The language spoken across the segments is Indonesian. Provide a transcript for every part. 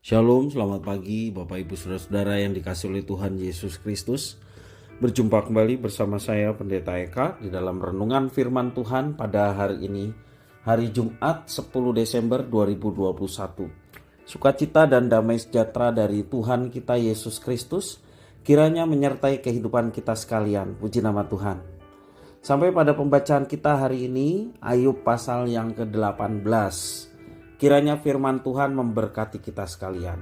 Shalom, selamat pagi Bapak Ibu Saudara-saudara yang dikasihi oleh Tuhan Yesus Kristus. Berjumpa kembali bersama saya Pendeta Eka di dalam renungan firman Tuhan pada hari ini, hari Jumat 10 Desember 2021. Sukacita dan damai sejahtera dari Tuhan kita Yesus Kristus kiranya menyertai kehidupan kita sekalian. Puji nama Tuhan. Sampai pada pembacaan kita hari ini, Ayub pasal yang ke-18. Kiranya firman Tuhan memberkati kita sekalian.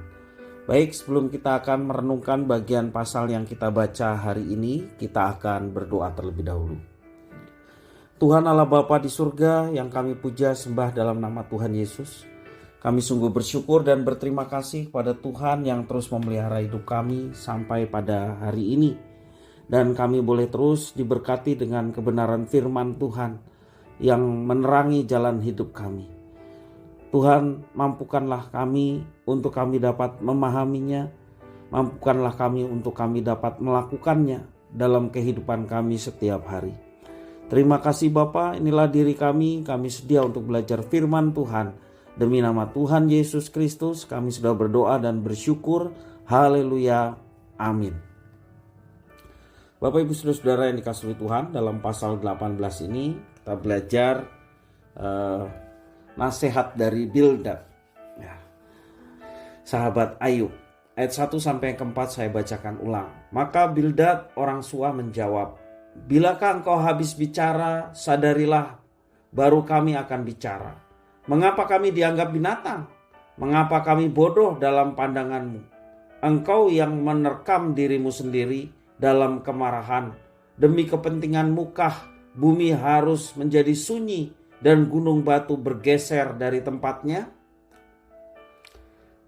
Baik, sebelum kita akan merenungkan bagian pasal yang kita baca hari ini, kita akan berdoa terlebih dahulu. Tuhan Allah Bapa di surga yang kami puja sembah dalam nama Tuhan Yesus. Kami sungguh bersyukur dan berterima kasih kepada Tuhan yang terus memelihara hidup kami sampai pada hari ini. Dan kami boleh terus diberkati dengan kebenaran firman Tuhan yang menerangi jalan hidup kami. Tuhan, mampukanlah kami untuk kami dapat memahaminya, mampukanlah kami untuk kami dapat melakukannya dalam kehidupan kami setiap hari. Terima kasih Bapa, inilah diri kami sedia untuk belajar firman Tuhan. Demi nama Tuhan Yesus Kristus kami sudah berdoa dan bersyukur. Haleluya, amin. Bapak Ibu Saudara-saudara yang dikasihi Tuhan, dalam pasal 18 ini kita belajar nasihat dari Bildad, ya, sahabat Ayub. Ayat 1 sampai 4 saya bacakan ulang. Maka Bildad orang Sua menjawab, "Bilakah engkau habis bicara, sadarilah, baru kami akan bicara. Mengapa kami dianggap binatang? Mengapa kami bodoh dalam pandanganmu? Engkau yang menerkam dirimu sendiri dalam kemarahan. Demi kepentinganmu kah bumi harus menjadi sunyi dan gunung batu bergeser dari tempatnya?"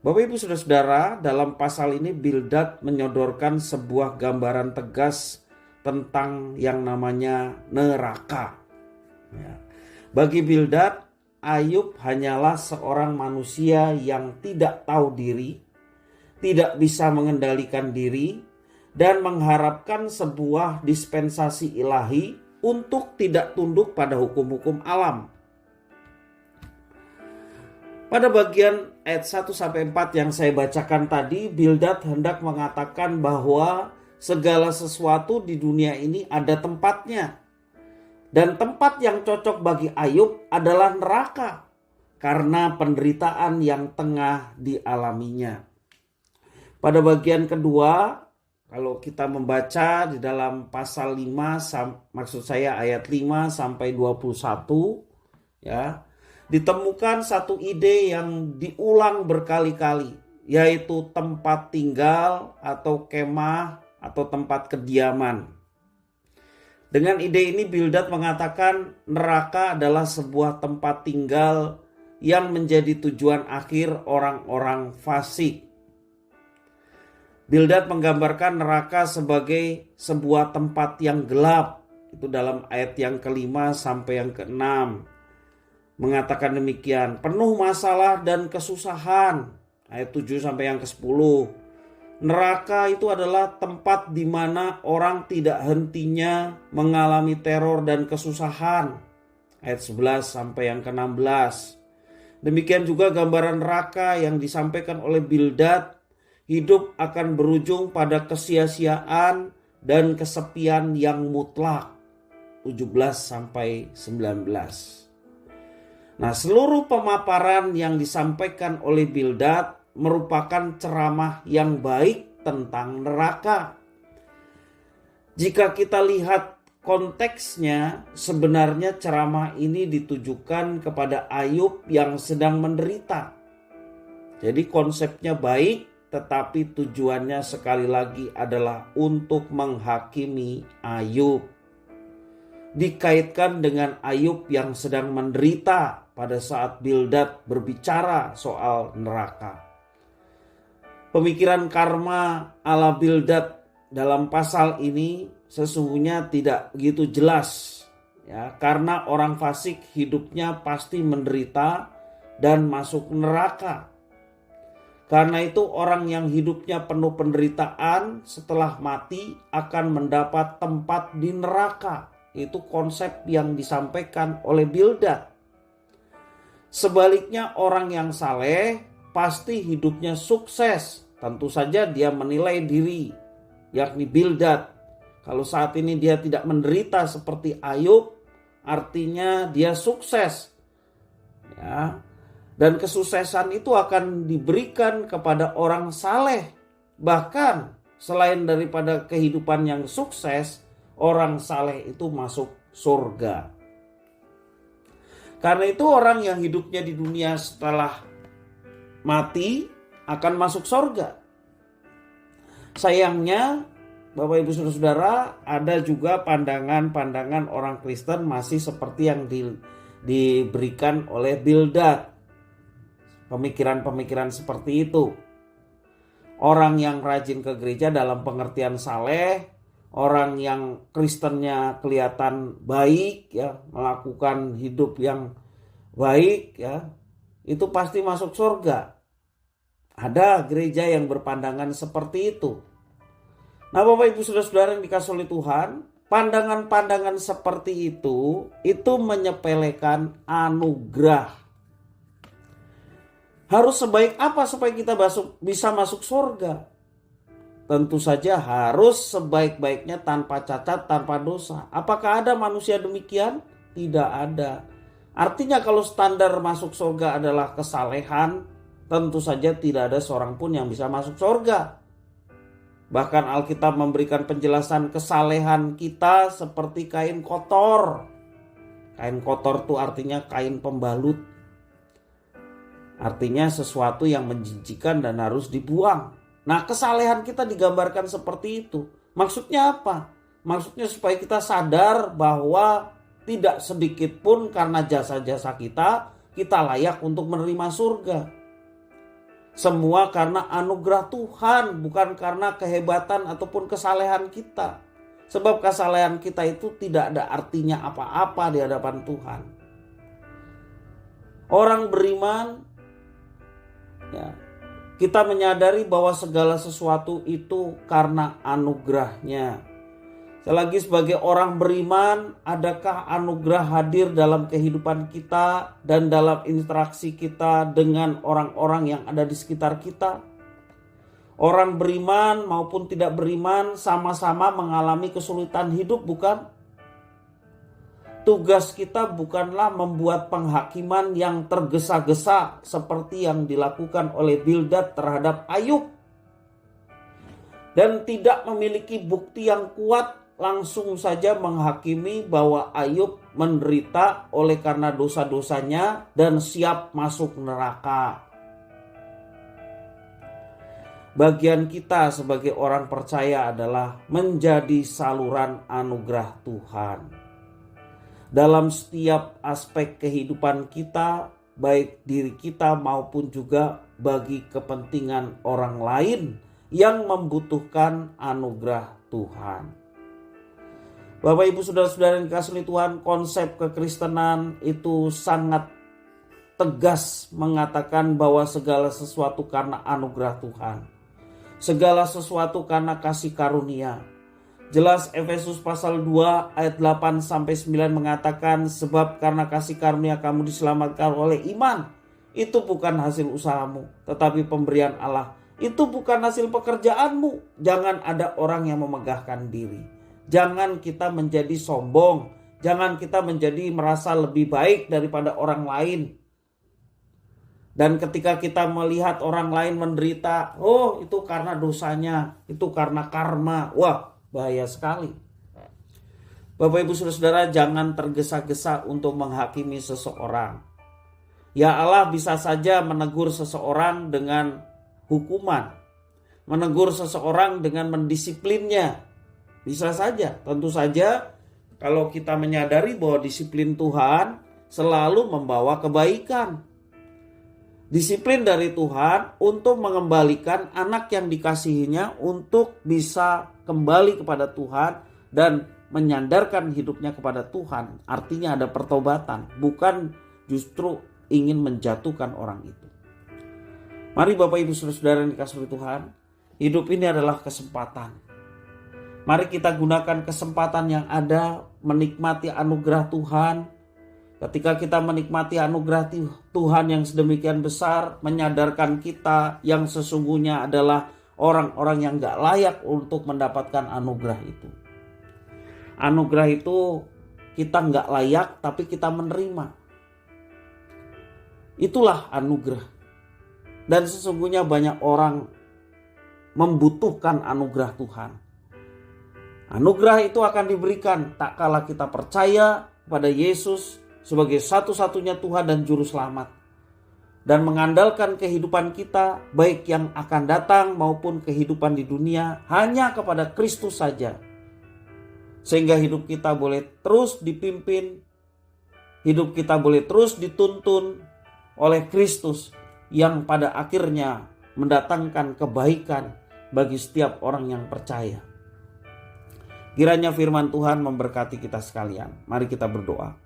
Bapak Ibu Saudara-saudara, dalam pasal ini Bildad menyodorkan sebuah gambaran tegas tentang yang namanya neraka. Ya. Bagi Bildad, Ayub hanyalah seorang manusia yang tidak tahu diri, tidak bisa mengendalikan diri, dan mengharapkan sebuah dispensasi ilahi untuk tidak tunduk pada hukum-hukum alam. Pada bagian ayat 1 sampai 4 yang saya bacakan tadi, Bildad hendak mengatakan bahwa segala sesuatu di dunia ini ada tempatnya. Dan tempat yang cocok bagi Ayub adalah neraka karena penderitaan yang tengah dialaminya. Pada bagian kedua, kalau kita membaca di dalam pasal 5, maksud saya ayat 5 sampai 21, ya, ditemukan satu ide yang diulang berkali-kali, yaitu tempat tinggal atau kemah atau tempat kediaman. Dengan ide ini Bildad mengatakan neraka adalah sebuah tempat tinggal yang menjadi tujuan akhir orang-orang fasik. Bildad menggambarkan neraka sebagai sebuah tempat yang gelap. Itu dalam ayat yang ke-5 sampai yang ke-6. Mengatakan demikian, penuh masalah dan kesusahan. Ayat 7 sampai yang ke-10. Neraka itu adalah tempat di mana orang tidak hentinya mengalami teror dan kesusahan. Ayat 11 sampai yang ke-16. Demikian juga gambaran neraka yang disampaikan oleh Bildad. Hidup akan berujung pada kesia-siaan dan kesepian yang mutlak. 17 sampai 19. Nah, seluruh pemaparan yang disampaikan oleh Bildad merupakan ceramah yang baik tentang neraka. Jika kita lihat konteksnya, sebenarnya ceramah ini ditujukan kepada Ayub yang sedang menderita. Jadi konsepnya baik, tetapi tujuannya sekali lagi adalah untuk menghakimi Ayub. Dikaitkan dengan Ayub yang sedang menderita pada saat Bildad berbicara soal neraka. Pemikiran karma ala Bildad dalam pasal ini sesungguhnya tidak begitu jelas, ya, karena orang fasik hidupnya pasti menderita dan masuk neraka. Karena itu orang yang hidupnya penuh penderitaan setelah mati akan mendapat tempat di neraka. Itu konsep yang disampaikan oleh Bildad. Sebaliknya orang yang saleh pasti hidupnya sukses. Tentu saja dia menilai diri, yakni Bildad. Kalau saat ini dia tidak menderita seperti Ayub, artinya dia sukses. Ya. Dan kesuksesan itu akan diberikan kepada orang saleh. Bahkan selain daripada kehidupan yang sukses, orang saleh itu masuk surga. Karena itu orang yang hidupnya di dunia setelah mati akan masuk surga. Sayangnya Bapak Ibu Saudara, ada juga pandangan-pandangan orang Kristen masih seperti yang diberikan oleh Bildad. Pemikiran-pemikiran seperti itu. Orang yang rajin ke gereja dalam pengertian saleh, orang yang Kristennya kelihatan baik ya, melakukan hidup yang baik ya, itu pasti masuk surga. Ada gereja yang berpandangan seperti itu. Nah, Bapak Ibu Saudara yang dikasihi oleh Tuhan, pandangan-pandangan seperti itu menyepelekan anugerah. Harus sebaik apa supaya kita bisa masuk surga? Tentu saja harus sebaik-baiknya tanpa cacat, tanpa dosa. Apakah ada manusia demikian? Tidak ada. Artinya kalau standar masuk surga adalah kesalehan, tentu saja tidak ada seorang pun yang bisa masuk surga. Bahkan Alkitab memberikan penjelasan kesalehan kita seperti kain kotor. Kain kotor itu artinya kain pembalut. Artinya sesuatu yang menjijikan dan harus dibuang. Nah, kesalehan kita digambarkan seperti itu. Maksudnya apa? Maksudnya supaya kita sadar bahwa tidak sedikit pun karena jasa-jasa kita layak untuk menerima surga. Semua karena anugerah Tuhan, bukan karena kehebatan ataupun kesalehan kita. Sebab kesalehan kita itu tidak ada artinya apa-apa di hadapan Tuhan. Orang beriman, ya, kita menyadari bahwa segala sesuatu itu karena anugerahnya. Selagi sebagai orang beriman, adakah anugerah hadir dalam kehidupan kita dan dalam interaksi kita dengan orang-orang yang ada di sekitar kita? Orang beriman maupun tidak beriman sama-sama mengalami kesulitan hidup, bukan? Tugas kita bukanlah membuat penghakiman yang tergesa-gesa seperti yang dilakukan oleh Bildad terhadap Ayub. Dan tidak memiliki bukti yang kuat langsung saja menghakimi bahwa Ayub menderita oleh karena dosa-dosanya dan siap masuk neraka. Bagian kita sebagai orang percaya adalah menjadi saluran anugerah Tuhan. Dalam setiap aspek kehidupan kita, baik diri kita maupun juga bagi kepentingan orang lain yang membutuhkan anugerah Tuhan. Bapak Ibu Saudara-saudara yang dikasihi Tuhan, konsep kekristenan itu sangat tegas mengatakan bahwa segala sesuatu karena anugerah Tuhan. Segala sesuatu karena kasih karunia. Jelas Efesus pasal 2 ayat 8 sampai 9 mengatakan, sebab karena kasih karunia kamu diselamatkan oleh iman. Itu bukan hasil usahamu, tetapi pemberian Allah. Itu bukan hasil pekerjaanmu. Jangan ada orang yang memegahkan diri. Jangan kita menjadi sombong. Jangan kita menjadi merasa lebih baik daripada orang lain. Dan ketika kita melihat orang lain menderita, oh itu karena dosanya, itu karena karma. Wah, bahaya sekali. Bapak Ibu Saudara-saudara, jangan tergesa-gesa untuk menghakimi seseorang. Ya Allah bisa saja menegur seseorang dengan hukuman. Menegur seseorang dengan mendisiplinnya. Bisa saja, tentu saja kalau kita menyadari bahwa disiplin Tuhan selalu membawa kebaikan. Disiplin dari Tuhan untuk mengembalikan anak yang dikasihinya untuk bisa kembali kepada Tuhan dan menyandarkan hidupnya kepada Tuhan. Artinya ada pertobatan, bukan justru ingin menjatuhkan orang itu. Mari Bapak Ibu Saudara-saudara yang dikasihi Tuhan, hidup ini adalah kesempatan. Mari kita gunakan kesempatan yang ada, menikmati anugerah Tuhan. Ketika kita menikmati anugerah Tuhan yang sedemikian besar, menyadarkan kita yang sesungguhnya adalah orang-orang yang gak layak untuk mendapatkan anugerah itu. Anugerah itu kita gak layak tapi kita menerima. Itulah anugerah. Dan sesungguhnya banyak orang membutuhkan anugerah Tuhan. Anugerah itu akan diberikan tak kala kita percaya pada Yesus sebagai satu-satunya Tuhan dan Juru Selamat, dan mengandalkan kehidupan kita baik yang akan datang maupun kehidupan di dunia hanya kepada Kristus saja, sehingga hidup kita boleh terus dipimpin, hidup kita boleh terus dituntun oleh Kristus yang pada akhirnya mendatangkan kebaikan bagi setiap orang yang percaya. Kiranya firman Tuhan memberkati kita sekalian. Mari kita berdoa.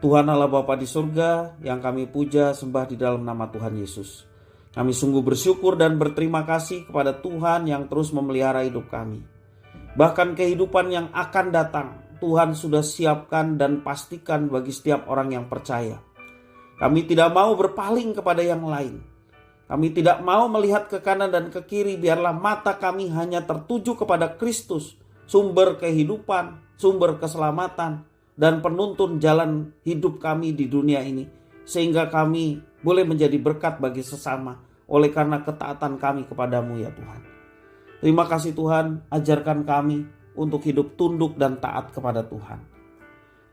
Tuhan Allah Bapa di surga yang kami puja sembah di dalam nama Tuhan Yesus. Kami sungguh bersyukur dan berterima kasih kepada Tuhan yang terus memelihara hidup kami. Bahkan kehidupan yang akan datang Tuhan sudah siapkan dan pastikan bagi setiap orang yang percaya. Kami tidak mau berpaling kepada yang lain. Kami tidak mau melihat ke kanan dan ke kiri. Biarlah mata kami hanya tertuju kepada Kristus, sumber kehidupan, sumber keselamatan, dan penuntun jalan hidup kami di dunia ini, sehingga kami boleh menjadi berkat bagi sesama oleh karena ketaatan kami kepadamu ya Tuhan. Terima kasih Tuhan, ajarkan kami untuk hidup tunduk dan taat kepada Tuhan.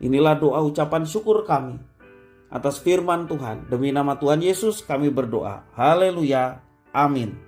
Inilah doa ucapan syukur kami atas firman Tuhan. Demi nama Tuhan Yesus kami berdoa. Haleluya. Amin.